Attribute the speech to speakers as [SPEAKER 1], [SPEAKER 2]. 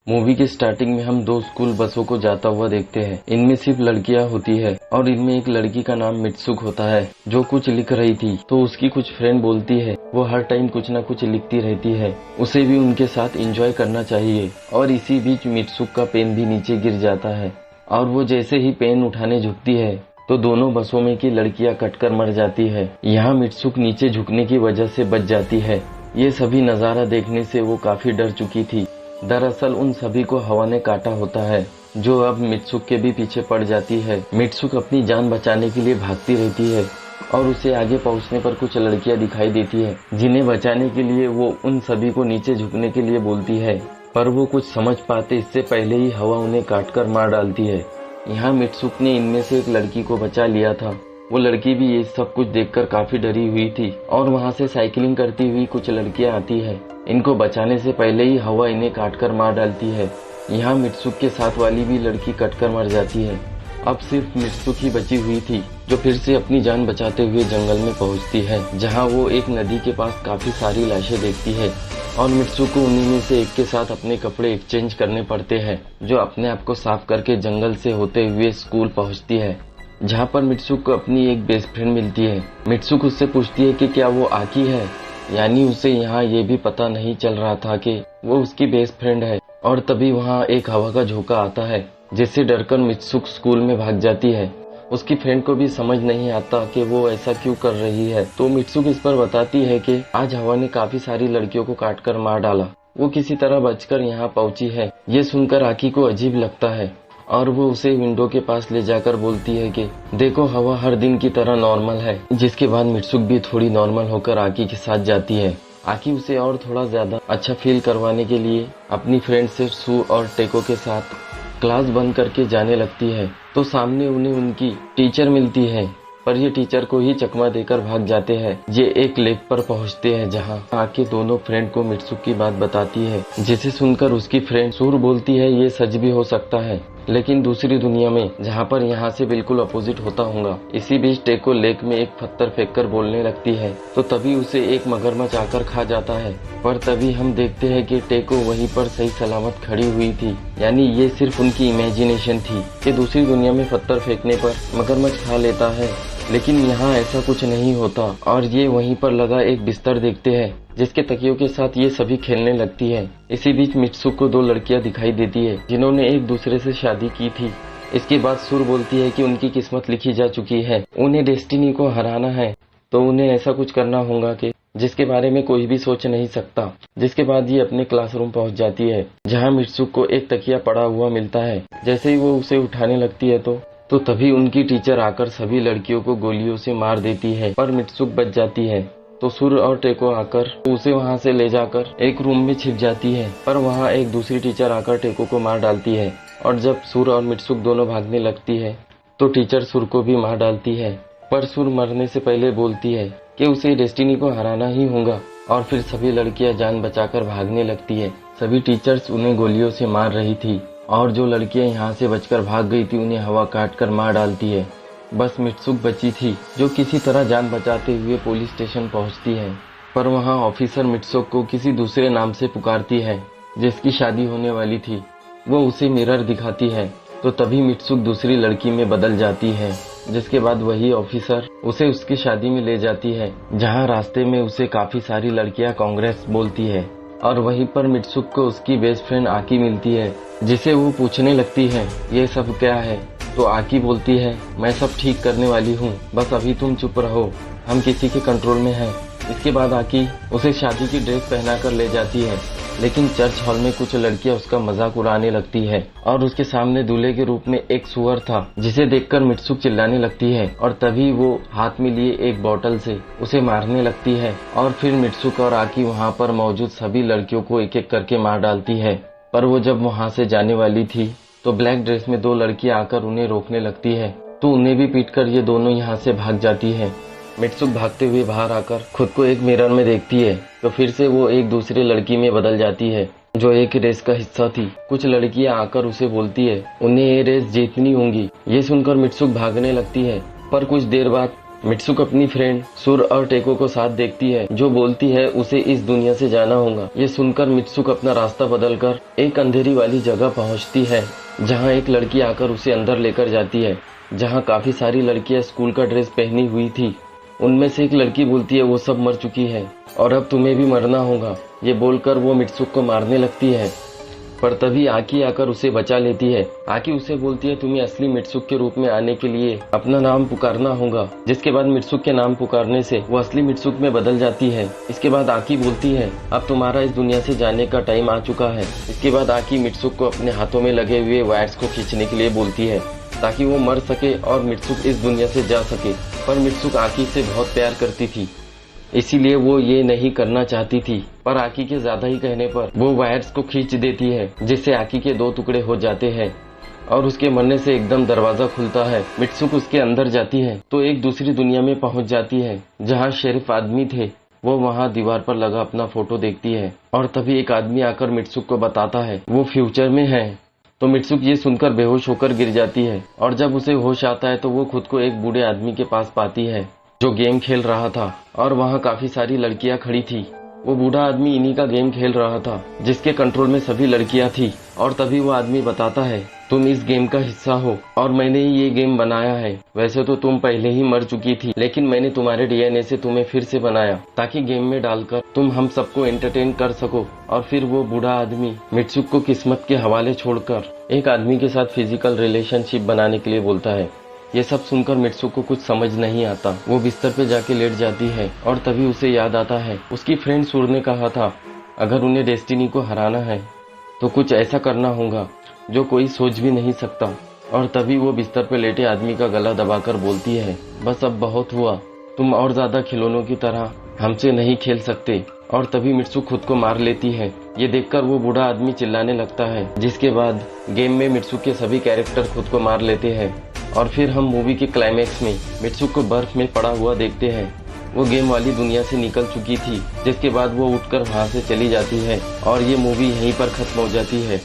[SPEAKER 1] Movie के starting में हम दो स्कूल बसों को जाता हुआ देखते हैं। इनमें सिर्फ लड़कियां होती है और इनमें एक लड़की का नाम मित्सुक होता है जो कुछ लिख रही थी। तो उसकी कुछ फ्रेंड बोलती है वो हर टाइम कुछ न कुछ लिखती रहती है, उसे भी उनके साथ एंजॉय करना चाहिए। और इसी बीच मित्सुक का पेन भी नीचे गिर जाता है और वो जैसे ही पेन उठाने झुकती है तो दोनों बसों में की लड़कियां कटकर मर जाती है। यहाँ मित्सुक नीचे झुकने की वजह से बच जाती है। ये सभी नजारा देखने से वो काफी डर चुकी थी। दरअसल उन सभी को हवा ने काटा होता है जो अब मित्सुक के भी पीछे पड़ जाती है। मित्सुक अपनी जान बचाने के लिए भागती रहती है और उसे आगे पहुंचने पर कुछ लड़कियां दिखाई देती है जिन्हें बचाने के लिए वो उन सभी को नीचे झुकने के लिए बोलती है, पर वो कुछ समझ पाते इससे पहले ही हवा उन्हें काटकर मार डालती है। यहाँ मित्सुक ने इनमें से एक लड़की को बचा लिया था। वो लड़की भी ये सब कुछ देखकर काफी डरी हुई थी और वहाँ से साइकिलिंग करती हुई कुछ लड़कियां आती है। इनको बचाने से पहले ही हवा इन्हें काटकर मार डालती है। यहाँ मित्सुक के साथ वाली भी लड़की कटकर मर जाती है। अब सिर्फ मित्सुक ही बची हुई थी जो फिर से अपनी जान बचाते हुए जंगल में पहुँचती है, जहाँ वो एक नदी के पास काफी सारी लाशें देखती है और मित्सुक को उन्हीं में से एक के साथ अपने कपड़े एक्सचेंज करने पड़ते हैं, जो अपने आप को साफ करके जंगल से होते हुए स्कूल पहुँचती है, जहाँ पर मित्सुक को अपनी एक बेस्ट फ्रेंड मिलती है। मित्सुक उससे पूछती है कि क्या वो आकी है, यानी उसे यहाँ ये भी पता नहीं चल रहा था कि वो उसकी बेस्ट फ्रेंड है। और तभी वहाँ एक हवा का झोंका आता है जिससे डरकर मित्सुक स्कूल में भाग जाती है। उसकी फ्रेंड को भी समझ नहीं आता कि वो ऐसा क्यों कर रही है, तो मित्सुक इस पर बताती है कि आज हवा ने काफी सारी लड़कियों को काटकर मार डाला, वो किसी तरह बचकर यहाँ पहुंची है। ये सुनकर आकी को अजीब लगता है और वो उसे विंडो के पास ले जाकर बोलती है कि देखो हवा हर दिन की तरह नॉर्मल है। जिसके बाद मित्सुक भी थोड़ी नॉर्मल होकर आकी के साथ जाती है। आकी उसे और थोड़ा ज्यादा अच्छा फील करवाने के लिए अपनी फ्रेंड से सू और टेको के साथ क्लास बंद करके जाने लगती है। तो सामने उन्हें उनकी टीचर मिलती है, पर ये टीचर को ही चकमा देकर भाग जाते हैं। ये एक लेक पर पहुंचते हैं जहां आके दोनों फ्रेंड को मित्सुक की बात बताती है, जिसे सुनकर उसकी फ्रेंड सूर बोलती है ये सच भी हो सकता है, लेकिन दूसरी दुनिया में जहां पर यहाँ से बिल्कुल अपोजिट होता होगा। इसी बीच टेको लेक में एक पत्थर फेंककर बोलने लगती है तो तभी उसे एक मगरमच्छ आकर खा जाता है। पर तभी हम देखते हैं कि टेको वहीं पर सही सलामत खड़ी हुई थी, यानी ये सिर्फ उनकी इमेजिनेशन थी कि दूसरी दुनिया में पत्थर फेंकने पर मगरमच्छ खा लेता है, लेकिन यहाँ ऐसा कुछ नहीं होता। और ये वहीं पर लगा एक बिस्तर देखते हैं जिसके तकियों के साथ ये सभी खेलने लगती है। इसी बीच मित्सुक को दो लड़कियां दिखाई देती है जिन्होंने एक दूसरे से शादी की थी। इसके बाद सुर बोलती है कि उनकी किस्मत लिखी जा चुकी है, उन्हें डेस्टिनी को हराना है, तो उन्हें ऐसा कुछ करना होगा कि जिसके बारे में कोई भी सोच नहीं सकता। जिसके बाद ये अपने क्लासरूम पहुंच जाती है जहां मित्सुक को एक तकिया पड़ा हुआ मिलता है। जैसे ही वो उसे उठाने लगती है तो तभी उनकी टीचर आकर सभी लड़कियों को गोलियों से मार देती है, पर मित्सुक बच जाती है। तो सुर और टेको आकर उसे वहां से ले जाकर एक रूम में छिप जाती है, पर वहां एक दूसरी टीचर आकर टेको को मार डालती है। और जब सुर और मित्सुक दोनों भागने लगती है तो टीचर सुर को भी मार डालती है, पर सुर मरने से पहले बोलती है कि उसे डेस्टिनी को हराना ही होगा। और फिर सभी लड़कियां जान बचाकर भागने लगती है। सभी टीचर्स उन्हें गोलियों से मार रही थी और जो लड़कियां यहाँ से बचकर भाग गई थी उन्हें हवा काटकर मार डालती है। बस मित्सुक बची थी जो किसी तरह जान बचाते हुए पुलिस स्टेशन पहुंचती है, पर वहां ऑफिसर मित्सुक को किसी दूसरे नाम से पुकारती है जिसकी शादी होने वाली थी। वो उसे मिरर दिखाती है तो तभी मित्सुक दूसरी लड़की में बदल जाती है। जिसके बाद वही ऑफिसर उसे उसकी शादी में ले जाती है, जहां रास्ते में उसे काफी सारी लड़कियां कांग्रेस बोलती है। और वहीं पर मित्सुक को उसकी बेस्ट फ्रेंड आकी मिलती है, जिसे वो पूछने लगती है ये सब क्या है। तो आकी बोलती है मैं सब ठीक करने वाली हूँ, बस अभी तुम चुप रहो, हम किसी के कंट्रोल में हैं। इसके बाद आकी उसे शादी की ड्रेस पहनाकर ले जाती है, लेकिन चर्च हॉल में कुछ लड़कियां उसका मजाक उड़ाने लगती है और उसके सामने दूल्हे के रूप में एक सुअर था, जिसे देखकर मित्सुक चिल्लाने लगती है। और तभी वो हाथ में लिए एक बोतल से उसे मारने लगती है और फिर मित्सुक और आकी वहाँ पर मौजूद सभी लड़कियों को एक एक करके मार डालती है। पर वो जब वहाँ से जाने वाली थी तो ब्लैक ड्रेस में दो लड़कियां आकर उन्हें रोकने लगती है, तो उन्हें भी पीटकर ये दोनों यहाँ से भाग जाती है। मित्सुक भागते हुए बाहर आकर खुद को एक मिरर में देखती है तो फिर से वो एक दूसरे लड़की में बदल जाती है जो एक रेस का हिस्सा थी। कुछ लड़कियां आकर उसे बोलती है उन्हें ये रेस जीतनी होगी। ये सुनकर मित्सुक भागने लगती है, पर कुछ देर बाद मित्सुक अपनी फ्रेंड सुर और टेको को साथ देखती है, जो बोलती है उसे इस दुनिया से जाना होगा। ये सुनकर मित्सुक अपना रास्ता बदलकर एक अंधेरी वाली जगह पहुंचती है, जहां एक लड़की आकर उसे अंदर लेकर जाती है, जहां काफी सारी लड़कियां स्कूल का ड्रेस पहनी हुई थी। उनमें से एक लड़की बोलती है वो सब मर चुकी है और अब तुम्हें भी मरना होगा। ये बोलकर वो मित्सुक को मारने लगती है, पर तभी आकी आकर उसे बचा लेती है। आकी उसे बोलती है तुम्हें असली मित्सुक के रूप में आने के लिए अपना नाम पुकारना होगा, जिसके बाद मित्सुक के नाम पुकारने से वो असली मित्सुक में बदल जाती है। इसके बाद आकी बोलती है अब तुम्हारा इस दुनिया से जाने का टाइम आ चुका है। इसके बाद आकी मित्सुक को अपने हाथों में लगे हुए वायर्स को खींचने के लिए बोलती है, ताकि वो मर सके और मित्सुक इस दुनिया से जा सके। पर मित्सुक आकी से बहुत प्यार करती थी, इसीलिए वो ये नहीं करना चाहती थी। पर आकी के ज्यादा ही कहने पर वो वायर्स को खींच देती है, जिससे आकी के 2 टुकड़े हो जाते हैं और उसके मरने से एकदम दरवाजा खुलता है। मित्सुक उसके अंदर जाती है तो एक दूसरी दुनिया में पहुंच जाती है, जहां शेरिफ आदमी थे। वो वहां दीवार पर लगा अपना फोटो देखती है और तभी एक आदमी आकर मित्सुक को बताता है वो फ्यूचर में है। तो मित्सुक ये सुनकर बेहोश होकर गिर जाती है और जब उसे होश आता है तो वो खुद को एक बूढ़े आदमी के पास पाती है, जो गेम खेल रहा था और वहाँ काफी सारी लड़कियां खड़ी थी। वो बूढ़ा आदमी इन्हीं का गेम खेल रहा था, जिसके कंट्रोल में सभी लड़कियां थी। और तभी वो आदमी बताता है तुम इस गेम का हिस्सा हो और मैंने ही ये गेम बनाया है। वैसे तो तुम पहले ही मर चुकी थी, लेकिन मैंने तुम्हारे डीएनए से तुम्हें फिर से बनाया, ताकि गेम में डालकर तुम हम सबको एंटरटेन कर सको। और फिर वो बूढ़ा आदमी मित्सुक को किस्मत के हवाले छोड़कर एक आदमी के साथ फिजिकल रिलेशनशिप बनाने के लिए बोलता है। ये सब सुनकर मित्सुक को कुछ समझ नहीं आता। वो बिस्तर पे जाके लेट जाती है और तभी उसे याद आता है उसकी फ्रेंड सुर ने कहा था अगर उन्हें डेस्टिनी को हराना है तो कुछ ऐसा करना होगा जो कोई सोच भी नहीं सकता। और तभी वो बिस्तर पे लेटे आदमी का गला दबाकर बोलती है बस अब बहुत हुआ, तुम और ज्यादा खिलौनों की तरह हमसे नहीं खेल सकते। और तभी मित्सुक खुद को मार लेती है। ये देखकर वो बूढ़ा आदमी चिल्लाने लगता है, जिसके बाद गेम में मित्सुक के सभी कैरेक्टर खुद को मार लेते हैं। और फिर हम मूवी के क्लाइमैक्स में मित्सुक को बर्फ में पड़ा हुआ देखते हैं। वो गेम वाली दुनिया से निकल चुकी थी, जिसके बाद वो उठकर वहां से चली जाती है और ये मूवी यहीं पर खत्म हो जाती है।